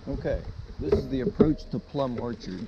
Okay, this is the approach to Plum Orchard.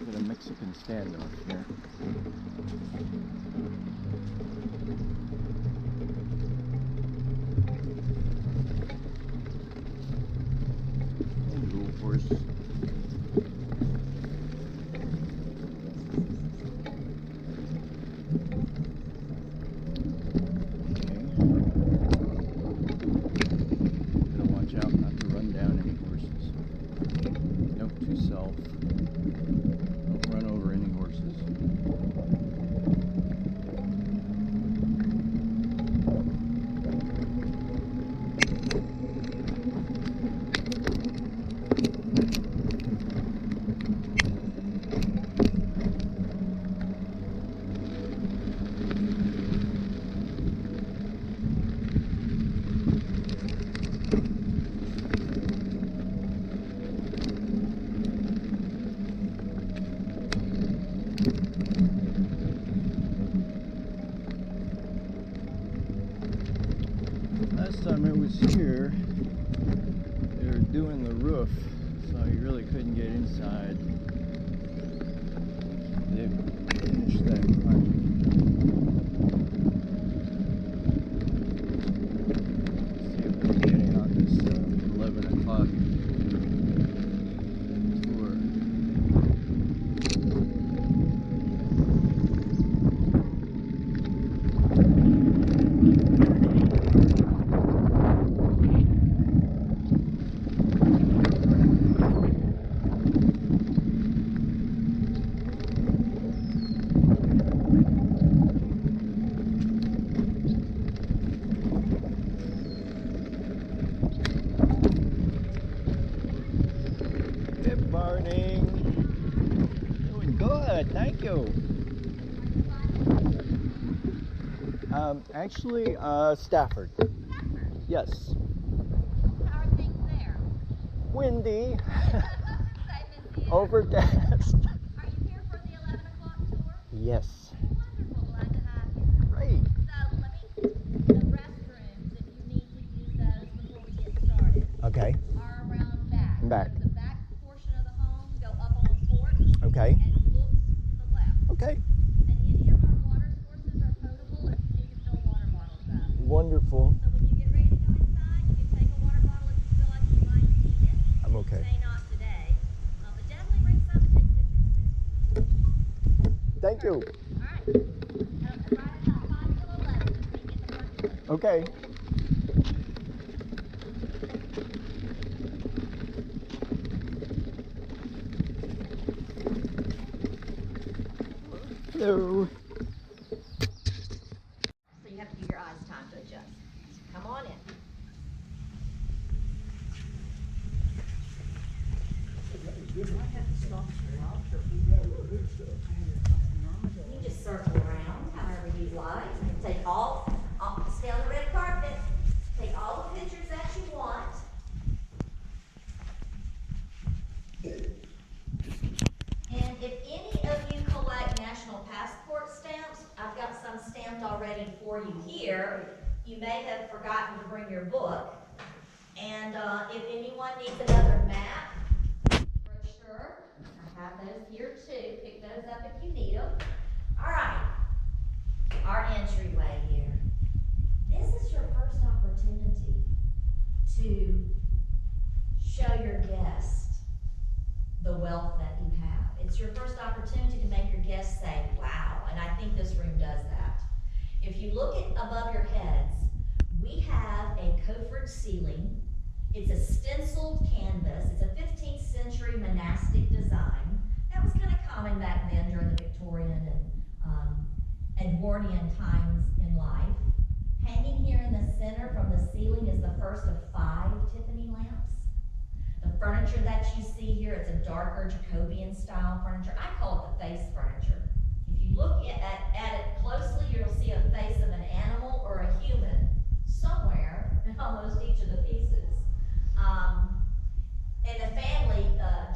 Got a Mexican standoff here. Little horse. Gotta watch out not to run down any horses. Note to self. Don't run over any horses. Last time I was here, they were doing the roof, so you really couldn't get inside. They finished that project. See if we're getting on this 11 o'clock tour. Morning. Doing good, thank you. Actually, Stafford. Yes. How are things there? Windy. Same as here. Overcast. Are you here for the 11 o'clock tour? Yes. Wonderful, glad to have you. Great. So the restrooms, if you need to use those before we get started, Okay. are around back. Back. So the back portion of the home, go up on the porch Okay. and look to the left. Okay. And any of our water sources are potable if you need to fill water bottles up. Wonderful. So when you get ready to go inside, you can take a water bottle if you feel like you might need it. I'm okay. You may not today, but definitely bring some and take pictures with it. Thank you. All right. Right about 5 to 11 is when you get the first one. Okay. Hello. So you have to give your eyes time to adjust. Come on in. You just circle around however you like. You can take stay on the red carpet. Take all the pictures that you want. And if any of you collect national passport stamps, I've got some stamped already for you here. You may have forgotten to bring your book. And if anyone needs another map, brochure, I have those here too. Pick those up if you need them. All right, our entryway here. This is your first opportunity to show your guest the wealth that you have. It's your first opportunity to make your guests say, wow, think this room does that. If you look at above your heads, we have a coffered ceiling. It's a stenciled canvas. It's a 15th century monastic design. That was kind of common back then during the Victorian and Edwardian times in life. Hanging here in the center from the ceiling is the first of 5 Tiffany lamps. The furniture that you see here, it's a darker Jacobean style furniture. I call it the face furniture. If you look at it closely, you'll see a face of an animal or a human somewhere in almost each of the pieces. And the family,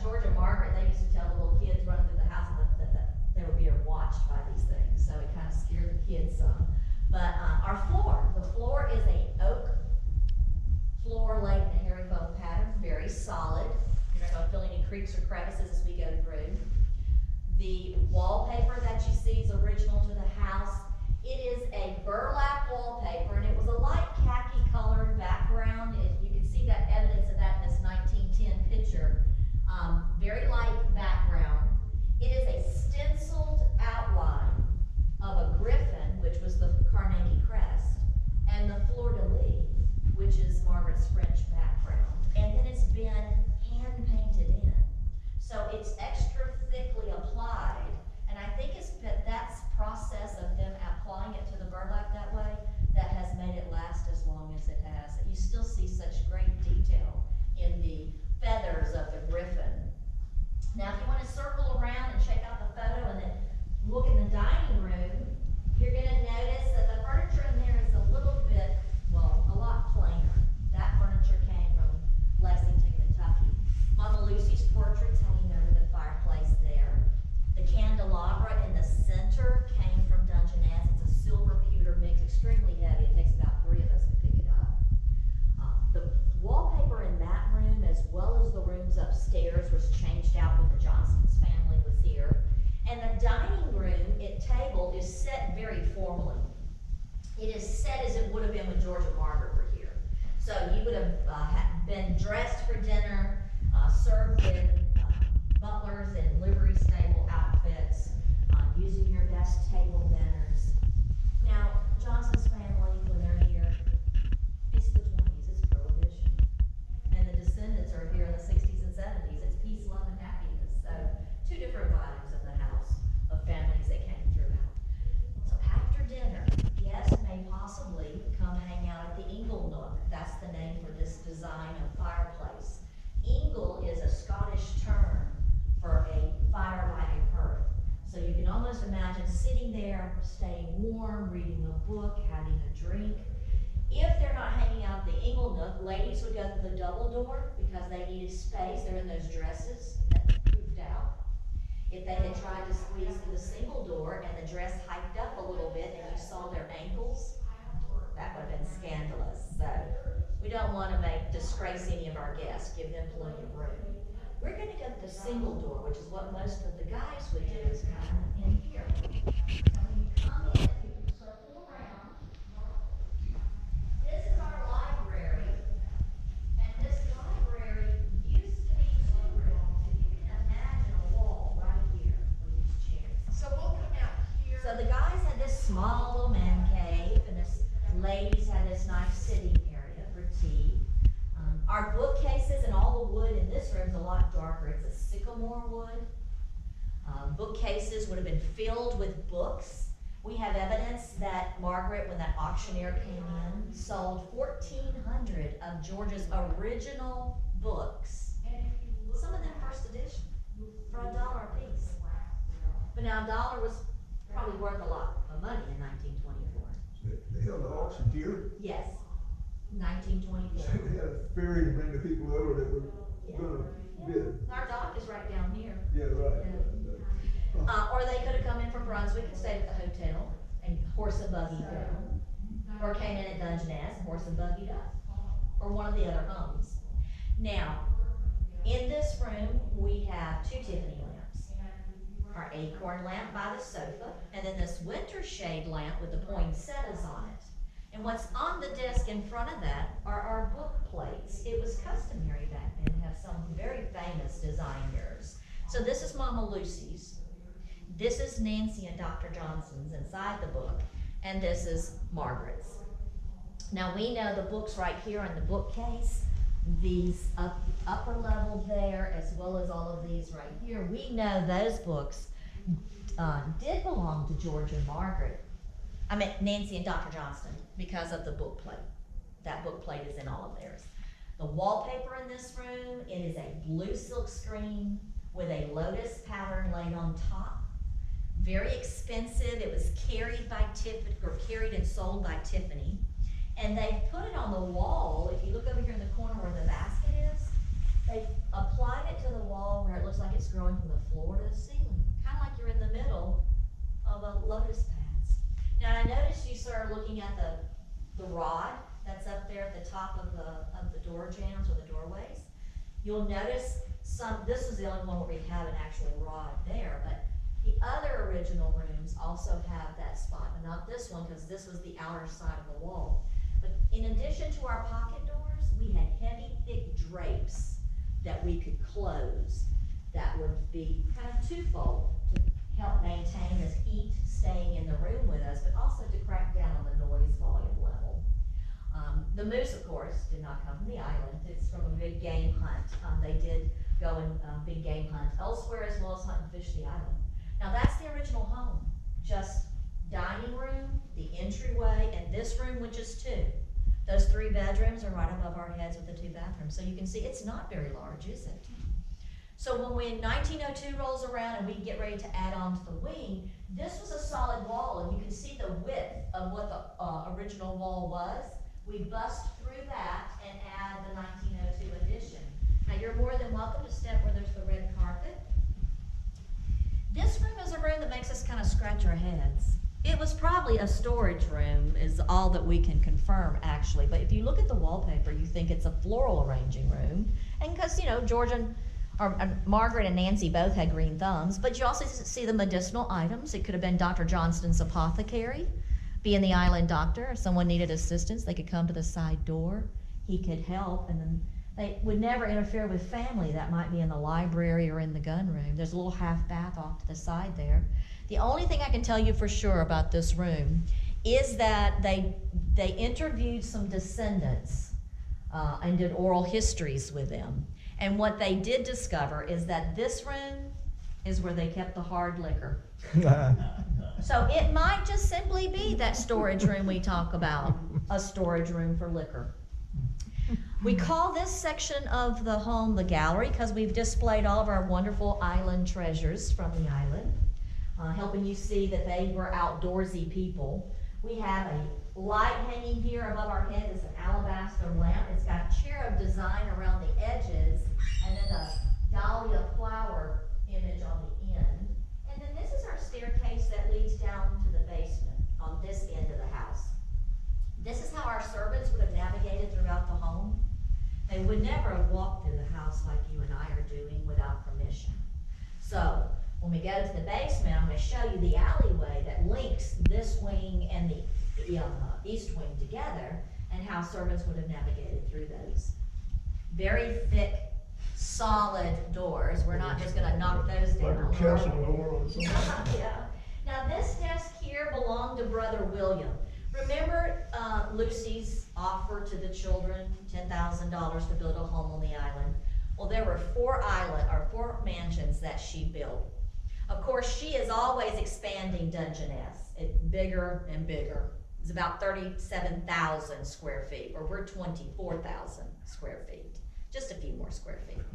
George and Margaret, they used to tell the little kids running through the house that they were being watched by these things, so it kind of scared the kids some. But our floor, the floor is a oak floor laid in a herringbone pattern, very solid. You're not going to feel any creaks or crevices as we go through. The wallpaper that you see is original to the house. It is a burlap wallpaper, and it was a light khaki colored background. You can see that evidence of that in this 1910 picture. Very light background. It is a stenciled outline of a griffin, which was the Carnegie crest, and the fleur-de-lis, which is Margaret's French background. And then it's been hand painted in. So it's extra thickly applied, and I think it's that's process of them applying it to the burlap that way that has made it last as long as it has. You still see such great detail in the feathers of the griffin. Now, if you want to circle around and check out the photo and then look in the dining room, you're going to notice that the furniture in there is a little bit, well, a lot plainer. That furniture came from Lexington, Kentucky. Mama Lucy's portrait's hanging over the fireplace there. The candelabra in the center came from Dungeness. It's a silver pewter mix, extremely heavy. It takes about 3 of us to pick it up. The wallpaper in that room, as well as the rooms upstairs, was changed out when the Johnston's family was here. And the dining room table is set very formally. It is set as it would have been when George and Margaret were here. So you would have been dressed for dinner, served in butlers and livery stable outfits, using your best table manners. Now, Johnson's family, when they're here, it's the 20s, it's Prohibition. And the descendants are here in the 60s and 70s. It's peace, love, and happiness. So, 2 different vibes in the house of families that came throughout. So after dinner, guests may possibly come hang out at the Ingle Nook. That's the name for this design of fireplace. Ingle is a Scottish term for a fire-lighted hearth. So you can almost imagine sitting there, staying warm, reading a book, having a drink. If they're not hanging out at the Ingle Nook, ladies would go through the double door because they needed space. They're in those dresses that poofed out. If they had tried to squeeze through the single door and the dress hiked up a little bit and you saw their ankles, that would have been scandalous. So we don't want to disgrace any of our guests, give them plenty of room. We're going to go to the single door, which is what most of the guys would do, is come in here. And when you come in, you can circle around. This is our library, and this library used to be 2 rooms. If you can imagine a wall right here with these chairs. So we'll come out here. So the guys had this small little man cave, and this ladies had this nice sitting area for tea. Our bookcases and all the wood in this room is a lot darker. It's a sycamore wood. Bookcases would have been filled with books. We have evidence that Margaret, when that auctioneer came in, sold 1,400 of George's original books. Some of them first edition, for $1 a piece. But now $1 was probably worth a lot of money in 1924. They held the auction here. Yes, They 1924. had a ferry to bring the people over that were gonna bid. Our dock is right down here. Yeah, right. Or they could have come in from Brunswick and stayed at the hotel and horse and buggy down. Or came in at Dungeness and horse and buggied up. Or one of the other homes. Now, in this room, we have 2 Tiffany lamps. Our acorn lamp by the sofa, and then this winter shade lamp with the poinsettias on it. And what's on the desk in front of that are our book plates. It was customary back then to have some very famous designers. So this is Mama Lucy's. This is Nancy and Dr. Johnson's inside the book, and this is Margaret's. Now we know the books right here in the bookcase, these upper level there, as well as all of these right here, we know those books did belong to George and Margaret. I mean Nancy and Dr. Johnston, because of the book plate. That book plate is in all of theirs. The wallpaper in this room, it is a blue silk screen with a lotus pattern laid on top. Very expensive. It was carried by Tiffany, or carried and sold by Tiffany. And they put it on the wall. If you look over here in the corner where the basket is, they applied it to the wall where it looks like it's growing from the floor to the ceiling. Kind of like you're in the middle of a lotus pads. Now I noticed you started looking at the rod that's up there at the top of the door jambs or the doorways. You'll notice this is the only one where we have an actual rod there, but the other original rooms also have that spot, but not this one because this was the outer side of the wall. But in addition to our pocket doors, we had heavy, thick drapes that we could close that would be kind of twofold to help maintain the heat staying in the room with us, but also to crack down on the noise volume level. The moose, of course, did not come from the island. It's from a big game hunt. They did go and big game hunt elsewhere as well as hunt and fish the island. Now that's the original home, just dining room, the entryway, and this room, which is 2. Those 3 bedrooms are right above our heads with the 2 bathrooms. So you can see it's not very large, is it? So when 1902 rolls around and we get ready to add on to the wing, this was a solid wall, and you can see the width of what the original wall was. We bust through that and add the 1902 addition. Now you're more than welcome to step where there's the red carpet. This room is a room that makes us kind of scratch our heads. It was probably a storage room is all that we can confirm actually, but if you look at the wallpaper, you think it's a floral arranging room. And because, George and Margaret and Nancy both had green thumbs, but you also see the medicinal items. It could have been Dr. Johnston's apothecary, being the island doctor. If someone needed assistance, they could come to the side door. He could help, and then they would never interfere with family that might be in the library or in the gun room. There's a little half bath off to the side there. The only thing I can tell you for sure about this room is that they interviewed some descendants and did oral histories with them. And what they did discover is that this room is where they kept the hard liquor. So it might just simply be that storage room we talk about, a storage room for liquor. We call this section of the home the gallery because we've displayed all of our wonderful island treasures from the island, helping you see that they were outdoorsy people. We have a light hanging here above our head. It's an alabaster lamp. It's got cherub design around the edges and then a dahlia flower image on the end. And then this is our staircase that leads down to the basement on this end of the house. This is how our servants would have navigated throughout the home. They would never have walked through the house like you and I are doing without permission. So when we go to the basement, I'm going to show you the alleyway that links this wing and the east wing together and how servants would have navigated through those. Very thick, solid doors. We're not just going to knock those down. Like a castle door or something. Yeah. Now this desk here belonged to Brother William. Remember Lucy's offer to the children, $10,000 to build a home on the island? Well, there were 4 mansions that she built. Of course, she is always expanding Dungeness. It's bigger and bigger. It's about 37,000 square feet, or we're 24,000 square feet. Just a few more square feet.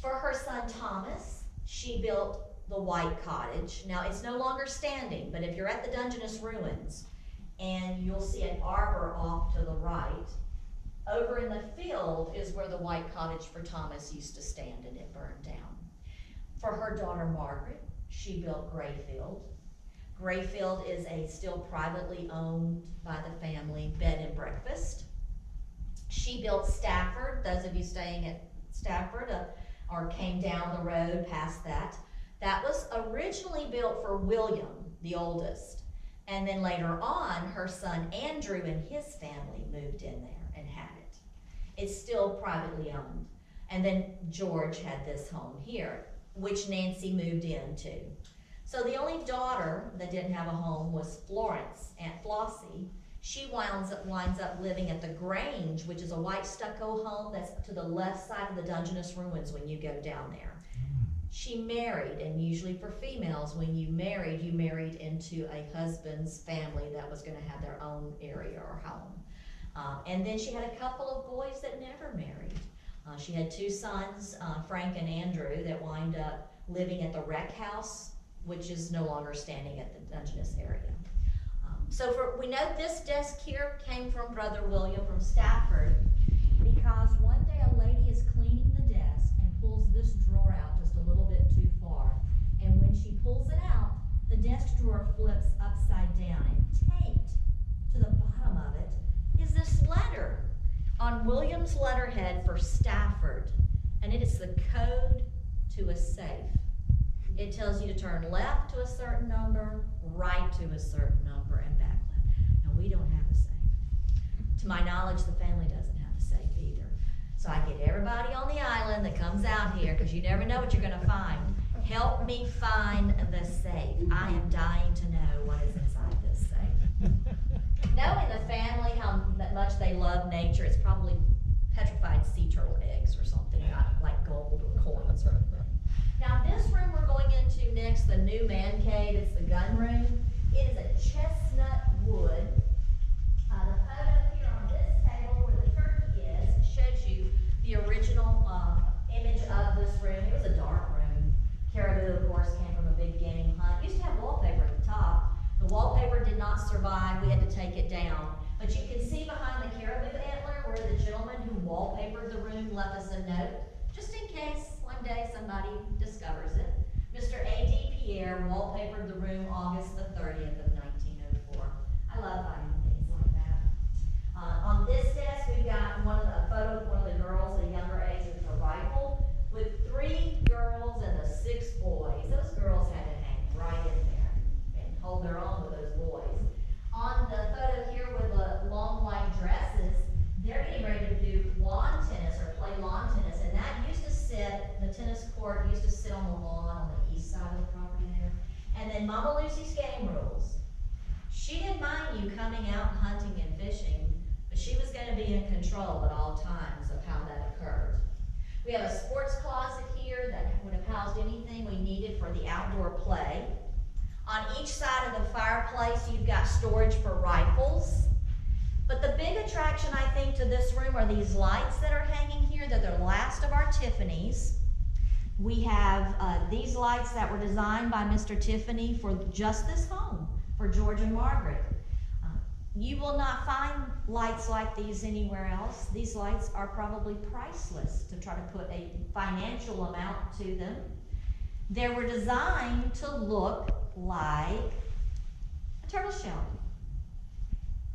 For her son Thomas, she built the White Cottage. Now it's no longer standing, but if you're at the Dungeness ruins, and you'll see an arbor off to the right, over in the field is where the White Cottage for Thomas used to stand, and it burned down. For her daughter Margaret, she built Grayfield. Grayfield is a still privately owned by the family bed and breakfast. She built Stafford. Those of you staying at Stafford or came down the road past that. That was originally built for William, the oldest. And then later on, her son Andrew and his family moved in there and had it. It's still privately owned. And then George had this home here. which Nancy moved into. So the only daughter that didn't have a home was Florence, Aunt Flossie. She winds up living at the Grange, which is a white stucco home that's to the left side of the Dungeness ruins when you go down there. She married, and usually for females, when you married into a husband's family that was gonna have their own area or home. And then she had a couple of boys that never married. She had 2 sons, Frank and Andrew, that wind up living at the rec house, which is no longer standing at the Dungeness area. We know this desk here came from Brother William from Stafford, because one day a lady is cleaning the desk and pulls this drawer out just a little bit too far. And when she pulls it out, the desk drawer flips upside down, and taped to the bottom of it is this letter on William's letterhead for Stafford, and it is the code to a safe. It tells you to turn left to a certain number, right to a certain number, and back left. Now, we don't have a safe. To my knowledge, the family doesn't have a safe either. So I get everybody on the island that comes out here, because you never know what you're gonna find. Help me find the safe. I am dying to know what is inside this safe. Knowing the family, how much they love nature, it's probably petrified sea turtle eggs or something, not like gold or coins or anything. Now, this room we're going into next, the new man cave, it's the gun room. It is a chestnut wood. The photo here on this table where the turkey is shows you the original image of this room. It was a dark room. Caribou, of course, came from a big game hunt. It used to have wallpaper at the top. The wallpaper did not survive. We had to take it down. But you can see behind the caribou antler where the gentleman who wallpapered the room left us a note, just in case one day somebody discovers it. Mr. A.D. Pierre wallpapered the room August the 30th of 1904. I love finding things like that. On this desk, we've got a photo of one of the girls at a younger age with a rifle, with 3 girls and the 6 boys. Those girls had to hang right in there and hold their own with those boys. On the photo here with the long white dresses, they're getting ready to do lawn tennis or play lawn tennis, and that used to sit, the tennis court used to sit on the lawn on the east side of the property there. And then Mama Lucy's game rules. She didn't mind you coming out hunting and fishing, but she was going to be in control at all times of how that occurred. We have a sports closet here that would have housed anything we needed for the outdoor play. On each side of the fireplace, you've got storage for rifles. But the big attraction, I think, to this room are these lights that are hanging here. They're the last of our Tiffany's. We have these lights that were designed by Mr. Tiffany for just this home, for George and Margaret. You will not find lights like these anywhere else. These lights are probably priceless to try to put a financial amount to them. They were designed to look like a turtle shell.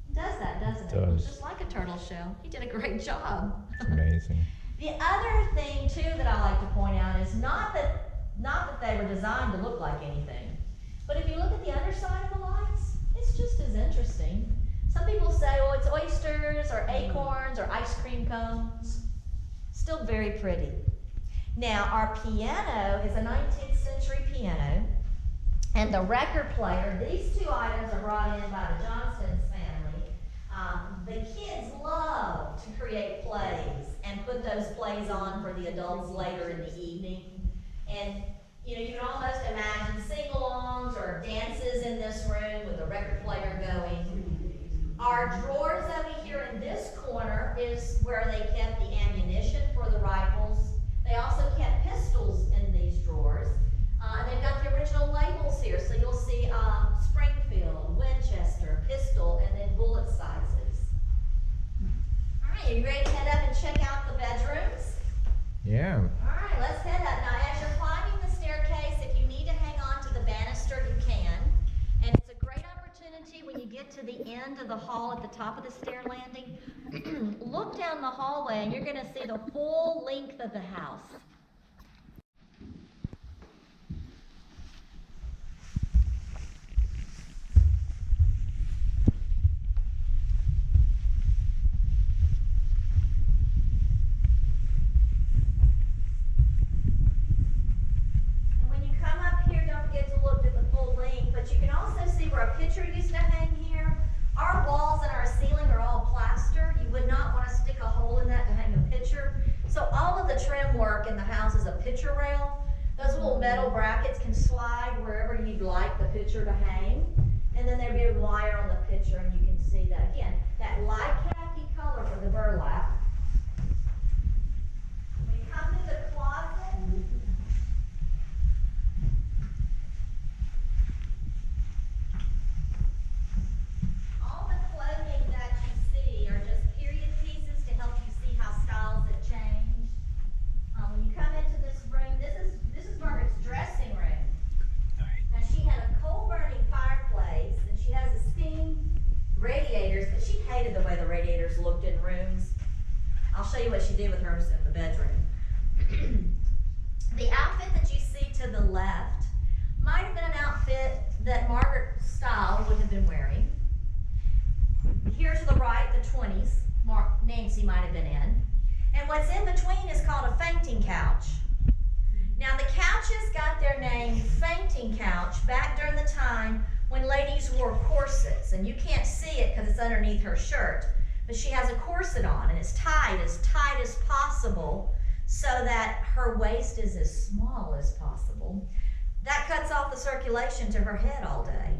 It does that, doesn't it? It looks just like a turtle shell. He did a great job. It's amazing. The other thing too that I like to point out is not that they were designed to look like anything, but if you look at the underside of the lights, it's just as interesting. Some people say, oh, it's oysters or acorns or ice cream cones. Still very pretty. Now, our piano is a 19th century piano, and the record player, these 2 items are brought in by the Johnston's family. The kids love to create plays and put those plays on for the adults later in the evening. And you can almost imagine sing-alongs or dances in this room with the record player going. Our drawers over here in this corner is where they kept the ammunition for the rifles. They also kept pistols in these drawers. And they've got the original labels here, so you'll see Springfield, Winchester, pistol, and then bullet sizes. All right, are you ready to head up and check out the bedrooms? Yeah. All right, let's head up. Now, as you're climbing the staircase, if you need to hang on to the banister, you can. And it's a great opportunity when you get to the end of the hall at the top of the stair landing. Look down the hallway, and you're going to see the full length of the house. where a picture used to hang here. Our walls and our ceiling are all plaster. You would not want to stick a hole in that to hang a picture. So all of the trim work in the house is a picture rail. Those little metal brackets can slide wherever you'd like the picture to hang. And then there'd be a wire on the picture, and you can see that again. That light khaki color for the burlap. When you come to the closet, all the clothing that you see are just period pieces to help you see how styles have changed. When you come into this room, this is Margaret's dressing room. Now she had a coal burning fireplace, and she has a steam radiators, but she hated the way the radiators looked in rooms. I'll show you what she did with hers in the bedroom. The outfit that you see to the left might have been an outfit that Margaret Style would have been wearing. Here to the right, the 20s, Nancy might have been in. And what's in between is called a fainting couch. Now the couches got their name fainting couch back during the time when ladies wore corsets, and you can't see it because it's underneath her shirt, but she has a corset on and it's tied as possible so that her waist is as small as possible. That cuts off the circulation to her head all day.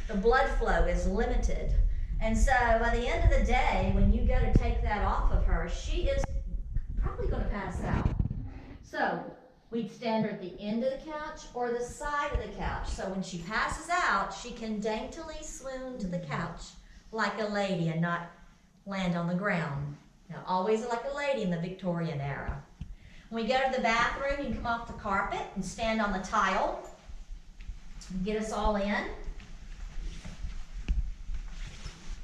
The blood flow is limited. And so by the end of the day, when you go to take that off of her, she is probably going to pass out. So we'd stand her at the end of the couch or the side of the couch. So when she passes out, she can daintily swoon to the couch like a lady and not land on the ground. Now, always like a lady in the Victorian era. When we go to the bathroom, you come off the carpet and stand on the tile and get us all in.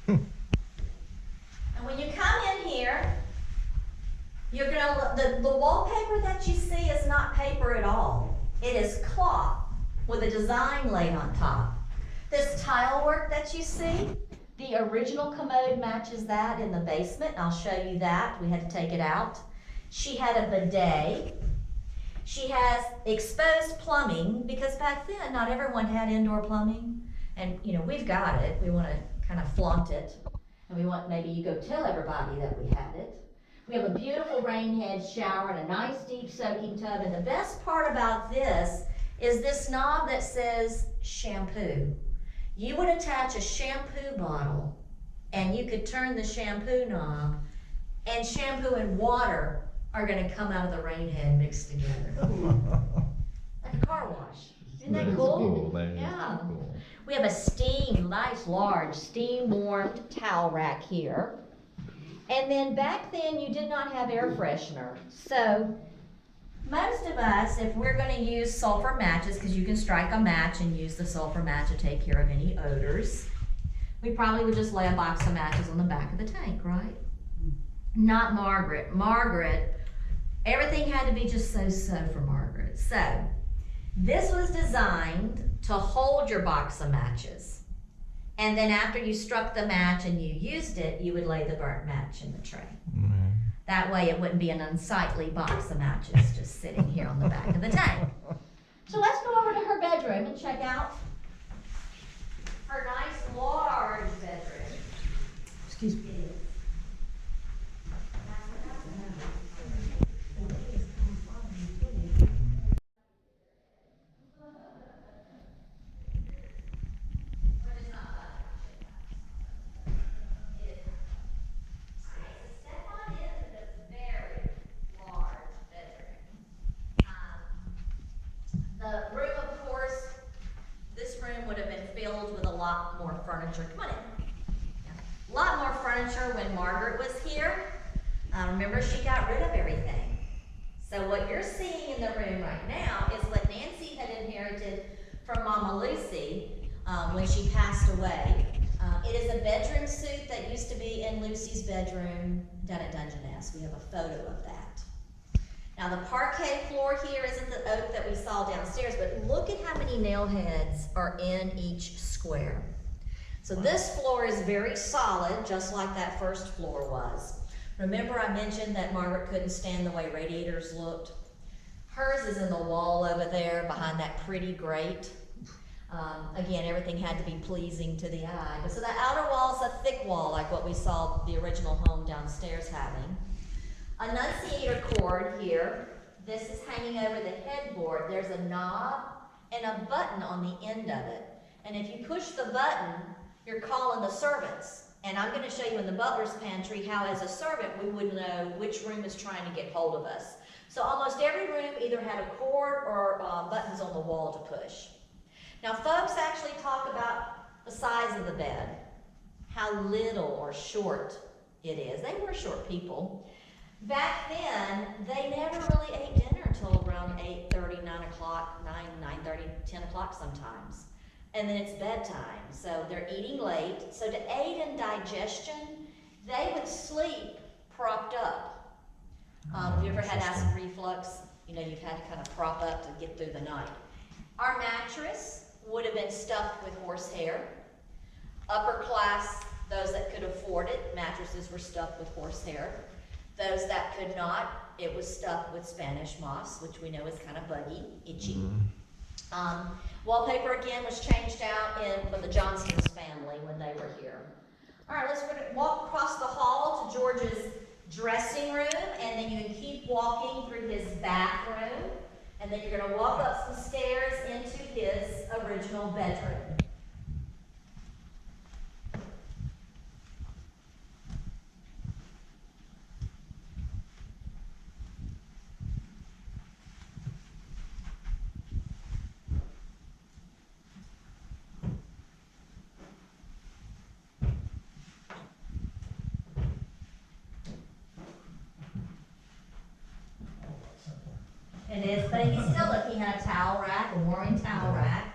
And when you come in here, you're gonna the wallpaper that you see is not paper at all. It is cloth with a design laid on top. This tile work that you see, the original commode matches that in the basement. I'll show you that. We had to take it out. She had a bidet. She has exposed plumbing because back then not everyone had indoor plumbing. And you know, we've got it. We want to kind of flaunt it. And we want maybe you go tell everybody that we had it. We have a beautiful rain head shower and a nice deep soaking tub. And the best part about this is this knob that says shampoo. You would attach a shampoo bottle and you could turn the shampoo knob, and shampoo and water are going to come out of the rain head mixed together. Like a car wash. Isn't that cool? Yeah. We have a nice large steam warmed towel rack here. And then back then you did not have air freshener. So most of us, if we're going to use sulfur matches, because you can strike a match and use the sulfur match to take care of any odors, we probably would just lay a box of matches on the back of the tank, right? Not Margaret. Margaret, everything had to be just so for Margaret. So this was designed to hold your box of matches. And then after you struck the match and you used it, you would lay the burnt match in the tray. Mm-hmm. That way it wouldn't be an unsightly box of matches just sitting here on the back of the tank. So let's go over to her bedroom and check out her nice large bedroom. Excuse me. The room, of course, this room would have been filled with a lot more furniture. Come on in. Yeah. A lot more furniture when Margaret was here. Remember, she got rid of everything. So what you're seeing in the room right now is what Nancy had inherited from Mama Lucy when she passed away. It is a bedroom suite that used to be in Lucy's bedroom down at Dungeness. We have a photo of that. Now the parquet floor here isn't the oak that we saw downstairs, but look at how many nail heads are in each square. So this floor is very solid, just like that first floor was. Remember I mentioned that Margaret couldn't stand the way radiators looked? Hers is in the wall over there behind that pretty grate. Again, everything had to be pleasing to the eye. But so the outer wall is a thick wall, like what we saw the original home downstairs having. Annunciator cord here. This is hanging over the headboard. There's a knob and a button on the end of it. And if you push the button, you're calling the servants. And I'm going to show you in the butler's pantry how, as a servant, we would know which room is trying to get hold of us. So almost every room either had a cord or buttons on the wall to push. Now, folks actually talk about the size of the bed, how little or short it is. They were short people. Back then, they never really ate dinner until around 8:30, 9 o'clock, 9:30, 10 o'clock sometimes. And then it's bedtime, so they're eating late. So to aid in digestion, they would sleep propped up. If you ever had acid reflux, you know, you've had to kind of prop up to get through the night. Our mattress would have been stuffed with horsehair. Upper class, those that could afford it, mattresses were stuffed with horsehair. Those that could not, it was stuffed with Spanish moss, which we know is kind of buggy, itchy. Wallpaper again was changed out for the Johnson's family when they were here. All right, let's walk across the hall to George's dressing room, and then you can keep walking through his bathroom, and then you're going to walk up some stairs into his original bedroom. It is, but he's still looking at a towel rack, a warming towel rack.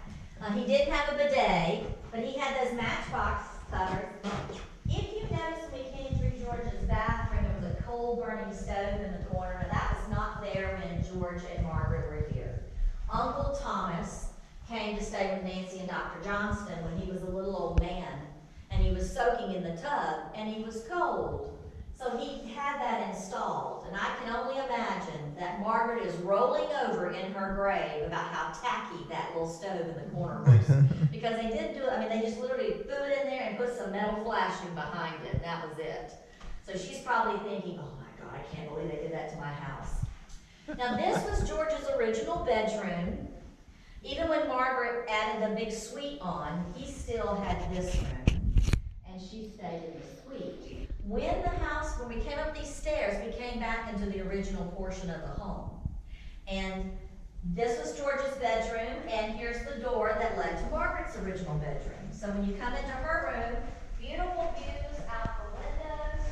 He didn't have a bidet, but he had those matchbox covers. If you notice when we came through George's bathroom, there was a coal burning stove in the corner. That was not there when George and Margaret were here. Uncle Thomas came to stay with Nancy and Dr. Johnston when he was a little old man, and he was soaking in the tub, and he was cold. So he had that installed, and I can only imagine that Margaret is rolling over in her grave about how tacky that little stove in the corner was. Because they didn't do it, I mean, they just literally threw it in there and put some metal flashing behind it, and that was it. So she's probably thinking, oh my God, I can't believe they did that to my house. Now this was George's original bedroom. Even when Margaret added the big suite on, he still had this room, and she stayed in the suite. When we came up these stairs, we came back into the original portion of the home. And this was George's bedroom, and here's the door that led to Margaret's original bedroom. So when you come into her room, beautiful views out the windows,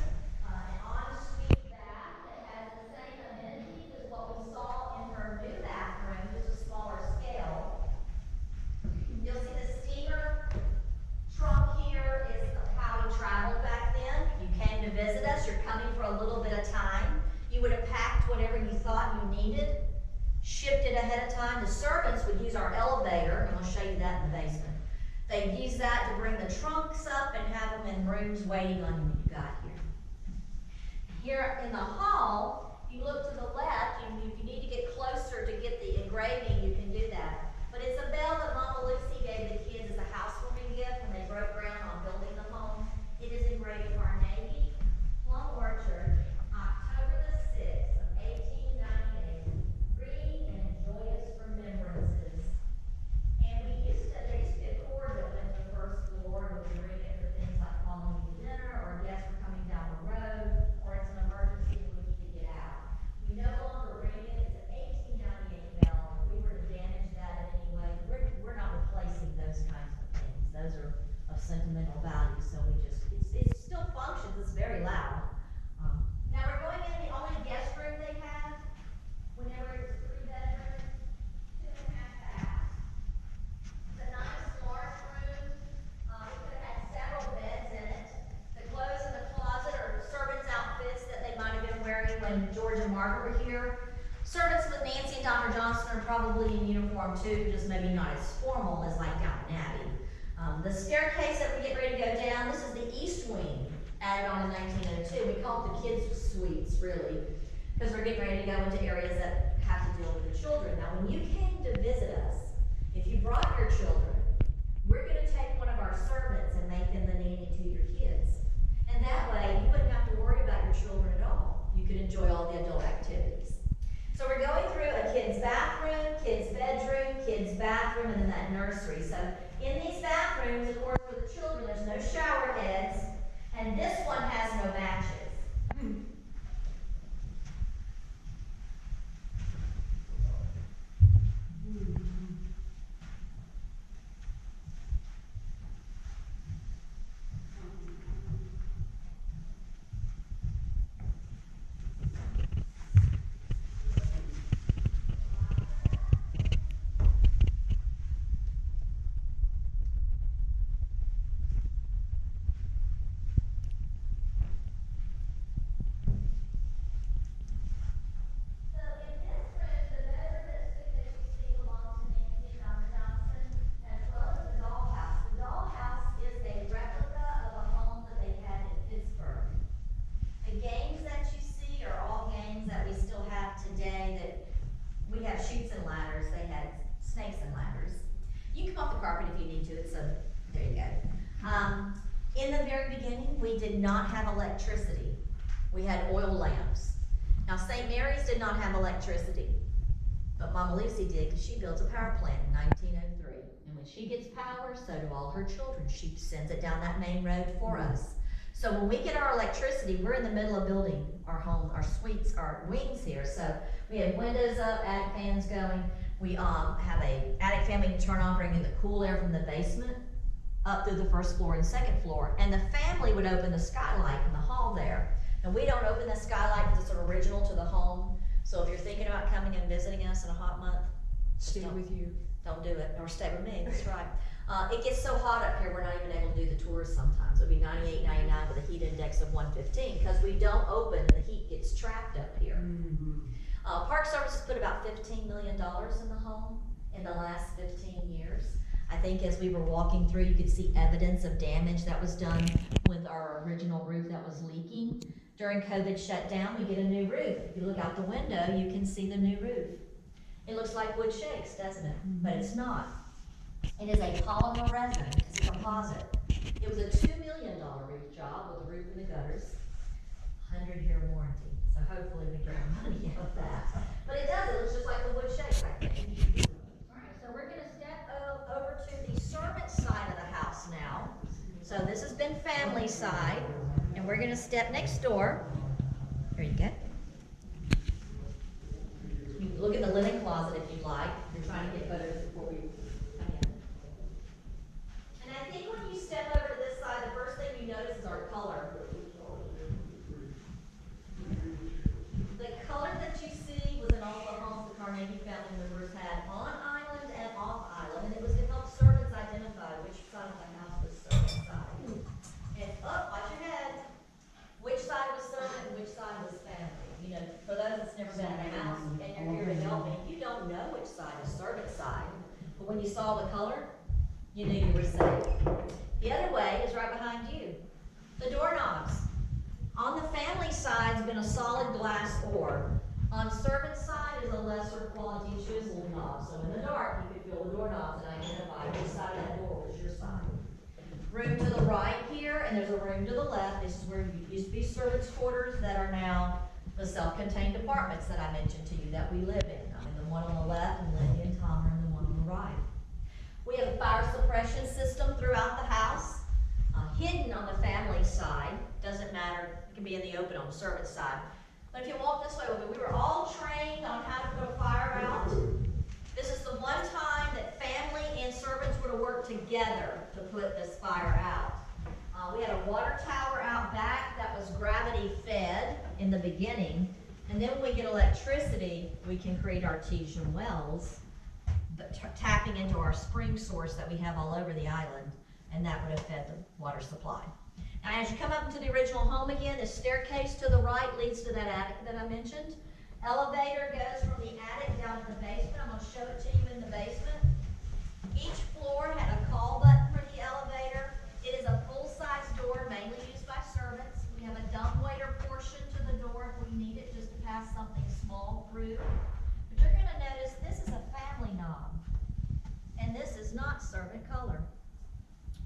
an ensuite bath that has the same amenities as what we saw in her new bathroom, just a smaller scale. You'll see the steamer trunk here is how we traveled back then. You came to visit us, you're coming for a little bit of time. You would have packed whatever you thought you needed, shipped it ahead of time. The servants would use our elevator, and I'll show you that in the basement. They'd use that to bring the trunks up and have them in rooms waiting on you when you got here. Here in the hall, you look to the left, and if you need to get closer to get the engraving, you can do that. But it's a bell that Mama Lucy gave the kids as a housewarming gift when they broke ground on building the home. It is engraved Carnegie, Plum Orchard, October the 6th of 1898, green and joyous remembrances. And there used to be a cord that went to the first floor, and we ring it for things like calling you to dinner, or guests were coming down the road, or it's an emergency and we need to get out. We no longer ring it. It's an 1898 bell. If we were to damage that in any way, we're not replacing those kinds of things. Those are of sentimental value, so it still functions. It's very loud. Now we're going into the only guest room they have. Whenever it's 3 bedrooms, 2.5 baths. It's a nice large room. We could have had several beds in it. The clothes in the closet are servants' outfits that they might have been wearing when George and Margaret were here. Servants with Nancy and Dr. Johnson are probably in uniform too, just maybe not as formal as like Downton Abbey. The staircase that we get ready to go down, this is the east wing, added on in 1902. We call it the kids' suites, really, because we're getting ready to go into areas that have to deal with the children. Now, when you came to visit us, if you brought your children, could enjoy all the adult activities. So we're going through a kid's bathroom, kid's bedroom, kid's bathroom, and then that nursery. So in these bathrooms, of course, for the children, there's no shower heads, and this one has no matches. In the very beginning, we did not have electricity. We had oil lamps. Now, St. Mary's did not have electricity, but Mama Lucy did because she built a power plant in 1903. And when she gets power, so do all her children. She sends it down that main road for us. So when we get our electricity, we're in the middle of building our home, our suites, our wings here. So we have windows up, attic fans going. We have a attic fan we can turn on, bringing the cool air from the basement up through the first floor and second floor. And the family would open the skylight in the hall there. And we don't open the skylight because it's original to the home. So if you're thinking about coming and visiting us in a hot month, Stay with you. don't do it, or stay with me, that's right. It gets so hot up here, we're not even able to do the tours sometimes. It'll be 98, 99 with a heat index of 115 because we don't open and the heat gets trapped up here. Park Services put about $15 million in the home in the last 15 years. I think as we were walking through, you could see evidence of damage that was done with our original roof that was leaking. During COVID shutdown, we get a new roof. If you look out the window, you can see the new roof. It looks like wood shakes, doesn't it? But it's not. It is a polymer resin, it's a composite. It was a $2 million roof job with the roof and the gutters. 100-year warranty, so hopefully we get our money out of that. But it does, it looks just like the wood shakes, I think. Alright, so we're gonna step over to the servant side of the house now. So this has been family side, and we're gonna step next door. There you go. You can look in the linen closet if you'd like. You're trying to get photos before we come in. And I think when you step over to this side, the first thing you notice is our color. The color that you see was in all the homes the Carnegie family members had on island and off island, and it was to help servants identify which side of the house was servant side. And watch your head. Which side was servant and which side was family. You know, for those that's never been in a house and you're here to help me, you don't know which side is servant side. But when you saw the color, you knew you were safe. The other way is right behind you. The doorknobs. On the family side has been a solid glass door. On servant side is a lesser quality chiseled knob. So in the dark, you could feel the doorknobs and identify which side of that door was your side. Room to the right here, and there's a room to the left. This is where you used to be servants' quarters that are now the self-contained apartments that I mentioned to you that we live in. I mean, the one on the left, and Lindy and Tom are in the one on the right. We have a fire suppression system throughout the house. Hidden on the family side, doesn't matter, it can be in the open on the servant side. But if you walk this way with me, we were all trained on how to put a fire out. This is the one time that family and servants were to work together to put this fire out. We had a water tower out back that was gravity fed in the beginning, and then when we get electricity, we can create artesian wells, tapping into our spring source that we have all over the island, and that would have fed the water supply. Now, as you come up into the original home again, the staircase to the right leads to that attic that I mentioned. Elevator goes from the attic down to the basement. I'm going to show it to you in the basement. Each floor had a call button for the elevator. It is a full-size door, mainly used by servants. We have a dumbwaiter portion to the door if we need it, just to pass something small through. But you're going to notice this is a family knob, and this is not servant color.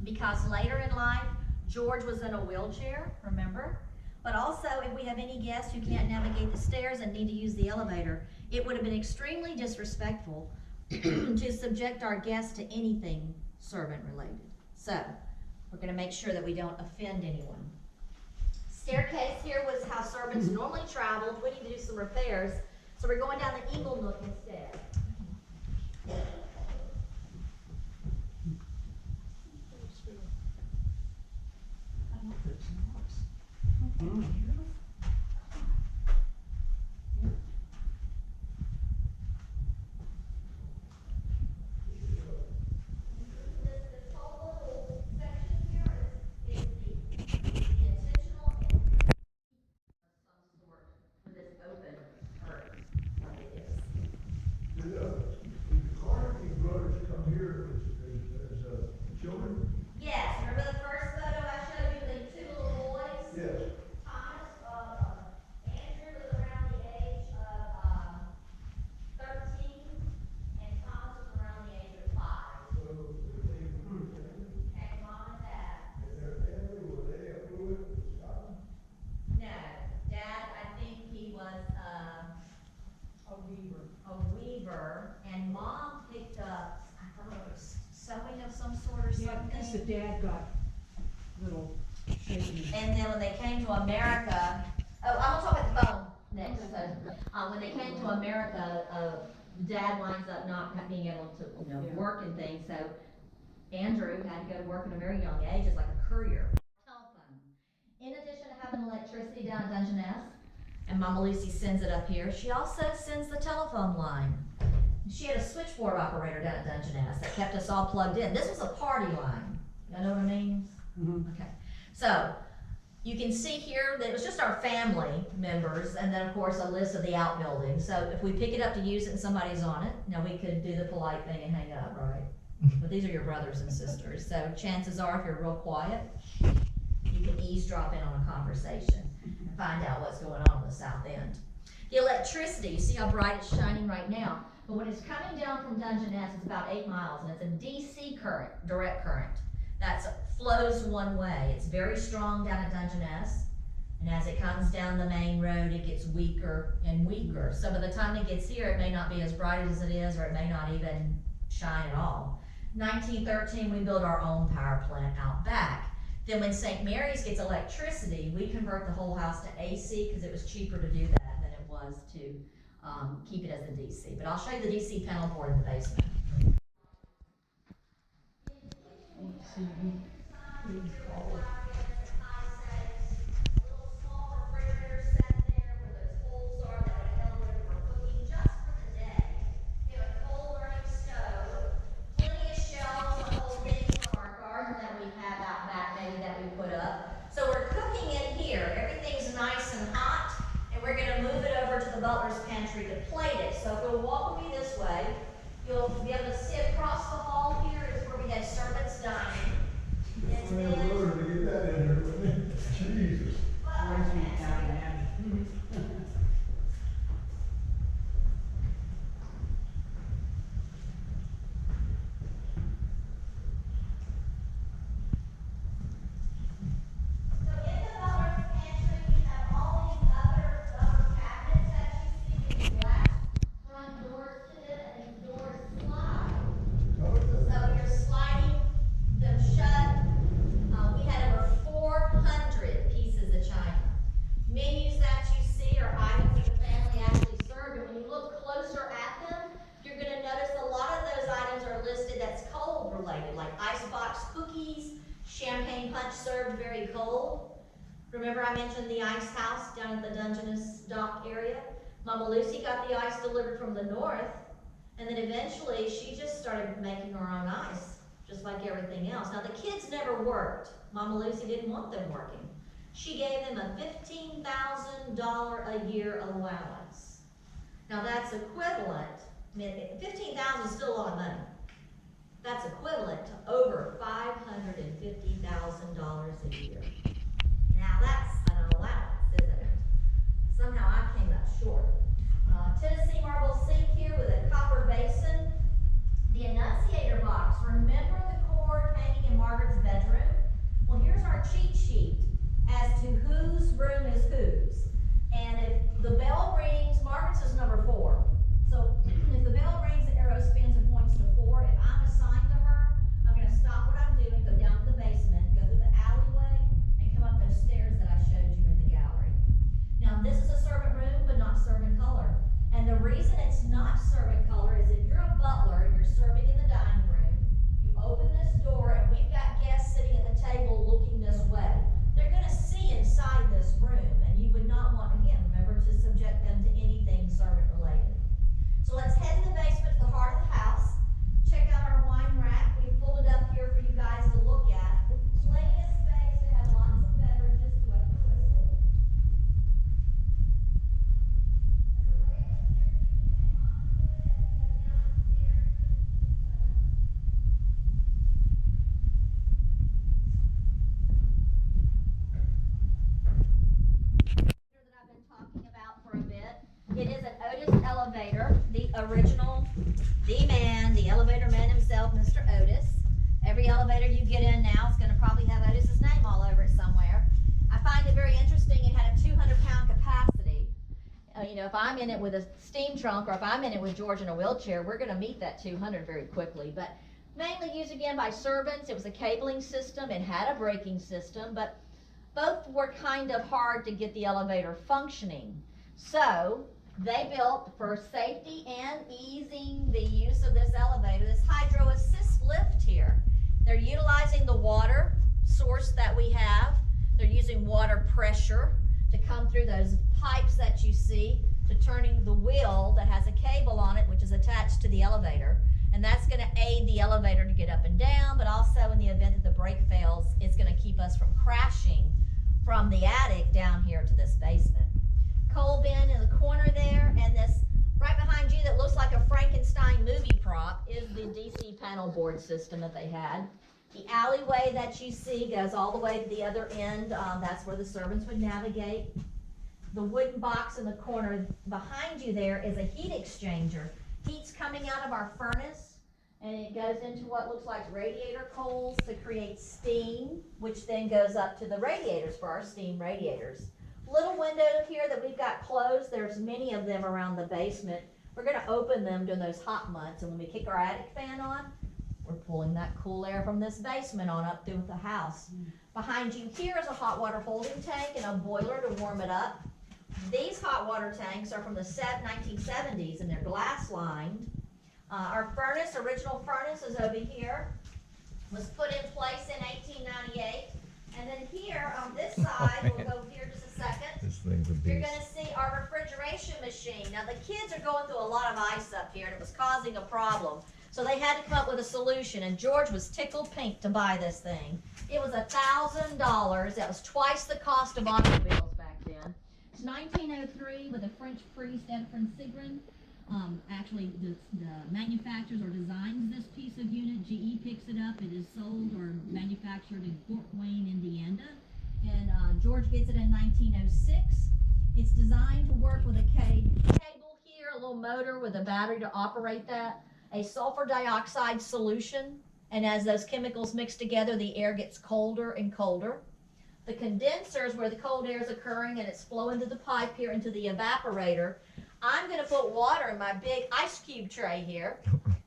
Because later in life, George was in a wheelchair, remember? But also, if we have any guests who can't navigate the stairs and need to use the elevator, it would have been extremely disrespectful to subject our guests to anything servant related. So, we're gonna make sure that we don't offend anyone. Staircase here was how servants normally traveled. We need to do some repairs, so we're going down the Eagle Nook instead. This whole little section here is the intentional and of some sort with this open curtain like it is. Did the Carnegie brothers come here as children? Yes, remember the first photo I showed you, the two little boys? Yes. Thomas, Andrew was around the age of 13, and Thomas was around the age of 5. So, And mom and dad. and their family, were they affluent in Scotland? No, dad, I think he was A weaver. a weaver, and mom picked up, I don't know, it was sewing of some sort or Yeah, because the something. dad got little shaky. And then when they came to America, oh, I'm gonna talk about the phone next. So, when they came to America, dad winds up not being able to, Yeah. work and things, so Andrew had to go to work at a very young age as like a courier. Telephone. In addition to having electricity down at Dungeness, and Mama Lucy sends it up here, she also sends the telephone line. She had a switchboard operator down at Dungeness that kept us all plugged in. This was a party line. You know what I mean? Okay, so you can see here that it was just our family members, and then of course a list of the outbuildings. So if we pick it up to use it and somebody's on it, now we could do the polite thing and hang up, right? But these are your brothers and sisters, so chances are if you're real quiet, you can eavesdrop in on a conversation and find out what's going on the south end. The electricity, you see how bright it's shining right now, but when it's coming down from Dungeness, it's about 8 miles, and it's a DC current, direct current. That flows one way. It's very strong down at Dungeness, and as it comes down the main road, it gets weaker and weaker. So by the time it gets here, it may not be as bright as it is, or it may not even shine at all. 1913, we built our own power plant out back. Then when St. Mary's gets electricity, we convert the whole house to AC because it was cheaper to do that than it was to keep it as the DC. But I'll show you the DC panel board in the basement. Butlers pantry to plate it. So if you'll walk with me this way, you'll be able to see across the hall here is where we had servants dining. And Man, then, brother, to get that in there, wouldn't it? Jesus. Butlers pantry. So in the Butlers pantry, we have all these other cabinets that you see with glass front doors to them, and these doors slide. So you're sliding them shut. We had over 400 pieces of china. Menus that you see are items that the family actually served, and when you look closer at them, you're gonna notice a lot of those items are listed that's cold related, like icebox cookies, champagne punch served very cold. Remember I mentioned the ice house down at the Dungeness dock area? Mama Lucy got the ice delivered from the north, and then eventually she just started making her own ice, just like everything else. Now the kids never worked. Mama Lucy didn't want them working. She gave them a $15,000 a year allowance. Now that's equivalent, I mean, $15,000 is still a lot of money. That's equivalent to over $550,000 a year. Now that's an allowance, isn't it? Somehow I came up short. Tennessee marble sink here with a copper basin. The annunciator box, remember the cord hanging in Margaret's bedroom? Well, here's our cheat sheet as to whose room is original, the man, the elevator man himself, Mr. Otis. Every elevator you get in now is gonna probably have Otis's name all over it somewhere. I find it very interesting, it had a 200-pound capacity. You know, if I'm in it with a steam trunk, or if I'm in it with George in a wheelchair, we're gonna meet that 200 very quickly. But mainly used again by servants. It was a cabling system, it had a braking system, but both were kind of hard to get the elevator functioning. So they built, for safety and easing the use of this elevator, this hydro assist lift here. They're utilizing the water source that we have. They're using water pressure to come through those pipes that you see to turning the wheel that has a cable on it, which is attached to the elevator. And that's gonna aid the elevator to get up and down, but also in the event that the brake fails, it's gonna keep us from crashing from the attic down here to this basement. Coal bin in the corner there, and this right behind you that looks like a Frankenstein movie prop is the DC panel board system that they had. The alleyway that you see goes all the way to the other end. That's where the servants would navigate. The wooden box in the corner behind you there is a heat exchanger. Heat's coming out of our furnace, and it goes into what looks like radiator coals to create steam, which then goes up to the radiators for our steam radiators. Little window here that we've got closed, there's many of them around the basement. We're gonna open them during those hot months, and when we kick our attic fan on, we're pulling that cool air from this basement on up through the house. Behind you here is a hot water holding tank and a boiler to warm it up. These hot water tanks are from the 1970s, and they're glass lined. Our furnace, original furnace, is over here. Was put in place in 1898. And then here on this side, we'll go here just a second. This thing's a You're beast. gonna see our refrigeration machine. Now the kids are going through a lot of ice up here, and it was causing a problem. So they had to come up with a solution, and George was tickled pink to buy this thing. It was $1,000. That was twice the cost of automobiles back then. It's 1903 with a French priest, Edfran Sigrin. Actually, the manufactures or designs this piece of unit. GE picks it up. It is sold or manufactured in Fort Wayne, Indiana. And George gets it in 1906. It's designed to work with a cable here, a little motor with a battery to operate that, a sulfur dioxide solution, and as those chemicals mix together, the air gets colder and colder. The condensers where the cold air is occurring and it's flowing through the pipe here into the evaporator. I'm gonna put water in my big ice cube tray here,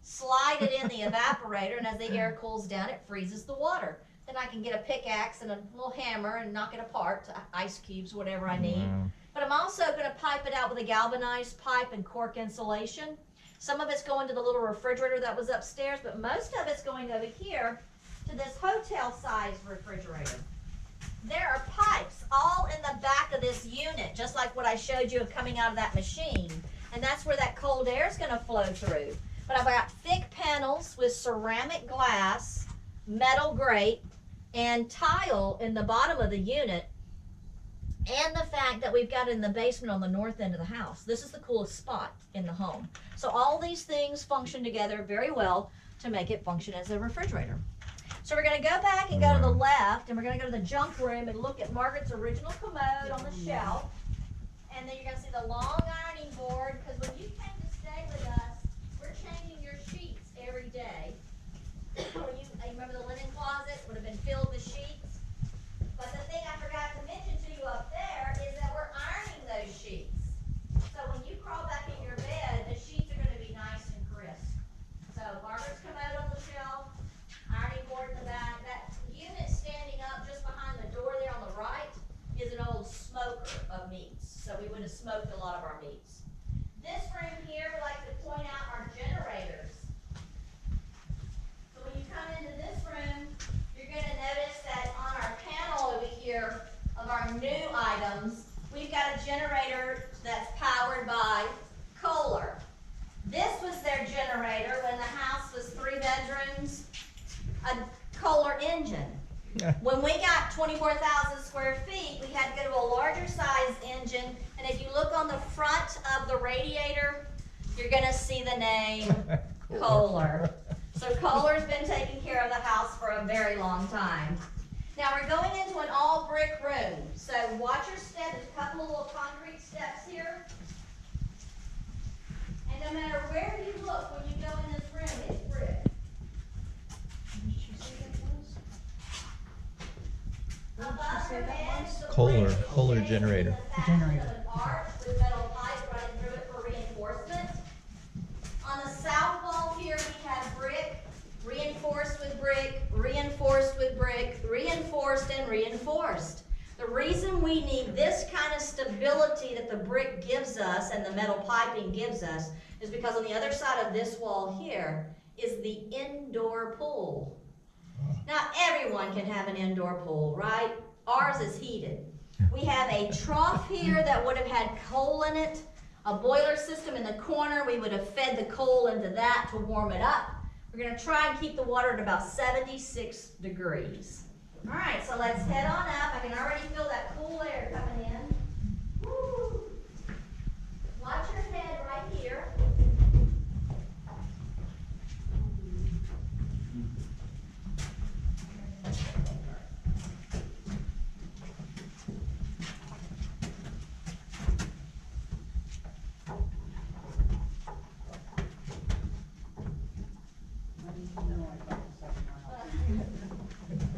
slide it in the evaporator, and as the air cools down, it freezes the water. Then I can get a pickaxe and a little hammer and knock it apart to ice cubes, whatever I need. Wow. But I'm also gonna pipe it out with a galvanized pipe and cork insulation. Some of it's going to the little refrigerator that was upstairs, but most of it's going over here to this hotel-sized refrigerator. There are pipes all in the back of this unit, just like what I showed you of coming out of that machine. And that's where that cold air is gonna flow through. But I've got thick panels with ceramic glass, metal grate, and tile in the bottom of the unit. And the fact that we've got it in the basement on the north end of the house. This is the coolest spot in the home. So all these things function together very well to make it function as a refrigerator. So we're gonna go back and go to the left, and we're gonna go to the junk room and look at Margaret's original commode on the shelf. And then you're gonna see the long ironing board, because when you came to stay with us, we're changing your sheets every day. You remember the linen closet would have been filled with sheets? But the thing I forgot to mention to you up there is that we're ironing those sheets. So when you crawl back in your bed, the sheets are gonna be nice and crisp. So Margaret's commode on the shelf, ironing board in the back. That unit standing up just behind the door there on the right is an old smoker of meats. So we would have smoked a lot of our meats. This room here, we like to point out our generators. So when you come into this room, you're gonna notice that on our panel over here of our new items, we've got a generator that's powered by Kohler. This was their generator when the house was 3 bedrooms, a Kohler engine. When we got 24,000 square feet, we had to go to a larger size engine, and if you look on the front of the radiator, you're gonna see the name Kohler. So Kohler's been taking care of the house for a very long time. Now we're going into an all brick room. So watch your step, there's a couple of little concrete steps here. And no matter where you look when you go in this room, it's brick. Above your head, the Kohler- brick Kohler is generator. in the fashion of an arch with metal pipe running through it for reinforcement. On the south wall here, we have brick, reinforced with brick, reinforced with brick, reinforced and reinforced. The reason we need this kind of stability that the brick gives us and the metal piping gives us is because on the other side of this wall here is the indoor pool. Now, everyone can have an indoor pool, right? Ours is heated. We have a trough here that would have had coal in it, a boiler system in the corner. We would have fed the coal into that to warm it up. We're gonna try and keep the water at about 76 degrees. All right, so let's head on up. I can already feel that cool air coming in. Woo. Watch your head right here.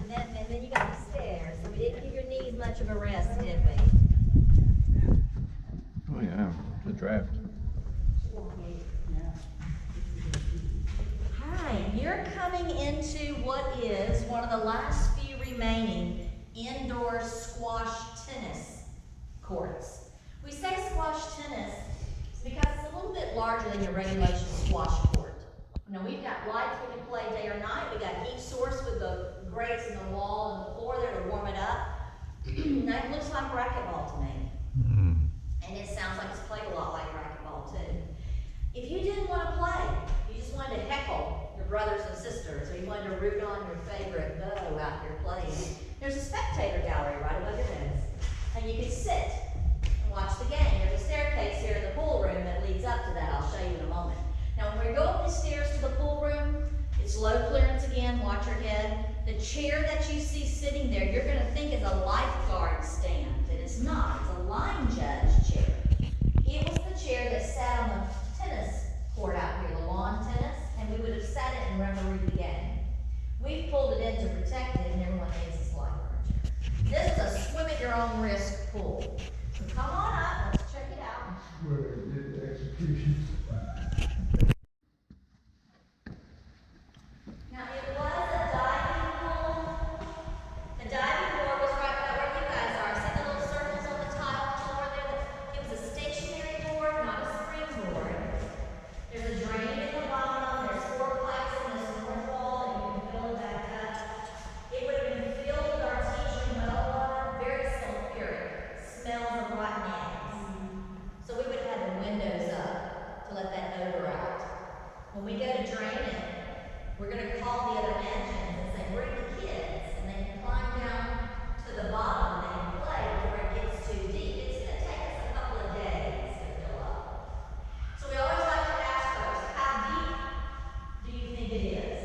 And then you got the stairs, so we didn't give your knees much of a rest, did we? Oh, yeah, it's a draft. Hi, you're coming into what is one of the last few remaining indoor squash tennis courts. We say squash tennis because it's a little bit larger than your regulation squash court. Now, we've got lights we can play day or night. We got heat source with the grates in the wall and the floor there to warm it up. That looks like racquetball to me. And it sounds like it's played a lot like racquetball too. If you didn't want to play, you just wanted to heckle your brothers and sisters, or you wanted to root on your favorite beau out here playing, there's a spectator gallery right above your heads. And you can sit and watch the game. There's a staircase here in the pool room that leads up to that. I'll show you in a moment. Now, when we go up the stairs to the pool room, it's low clearance again, watch your head. The chair that you see sitting there, you're gonna think is a lifeguard stand, and it's not, it's a line judge chair. It was the chair that sat on the tennis court out here, the lawn tennis, and we would have sat it and refereed the game. We've pulled it in to protect it, and everyone thinks it's a lifeguard chair. This is a swim at your own risk pool. So come on up, let's check it out. Where they did the executions. Now, it was a diving pool. The diving board was right about where you guys are. See the little circles on the tile floor there? It was a stationary board, not a spring board. There's a drain in the bottom. There's 4 pipes in this north wall that you can fill it back up. It would have been filled with artesian well water, very sulfuric, smells of rotten eggs. So we would have had the windows up to let that odor out. When we go to drain it, we're going to call the other mansions and say, bring the kids, and they can climb down to the bottom and they can play before it gets too deep. It's going to take us a couple of days to fill up. So we always like to ask folks, how deep do you think it is?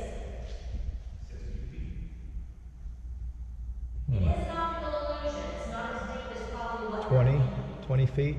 60 feet. It is an optical illusion. It's not as deep as probably what 20, you're thinking. 20 feet?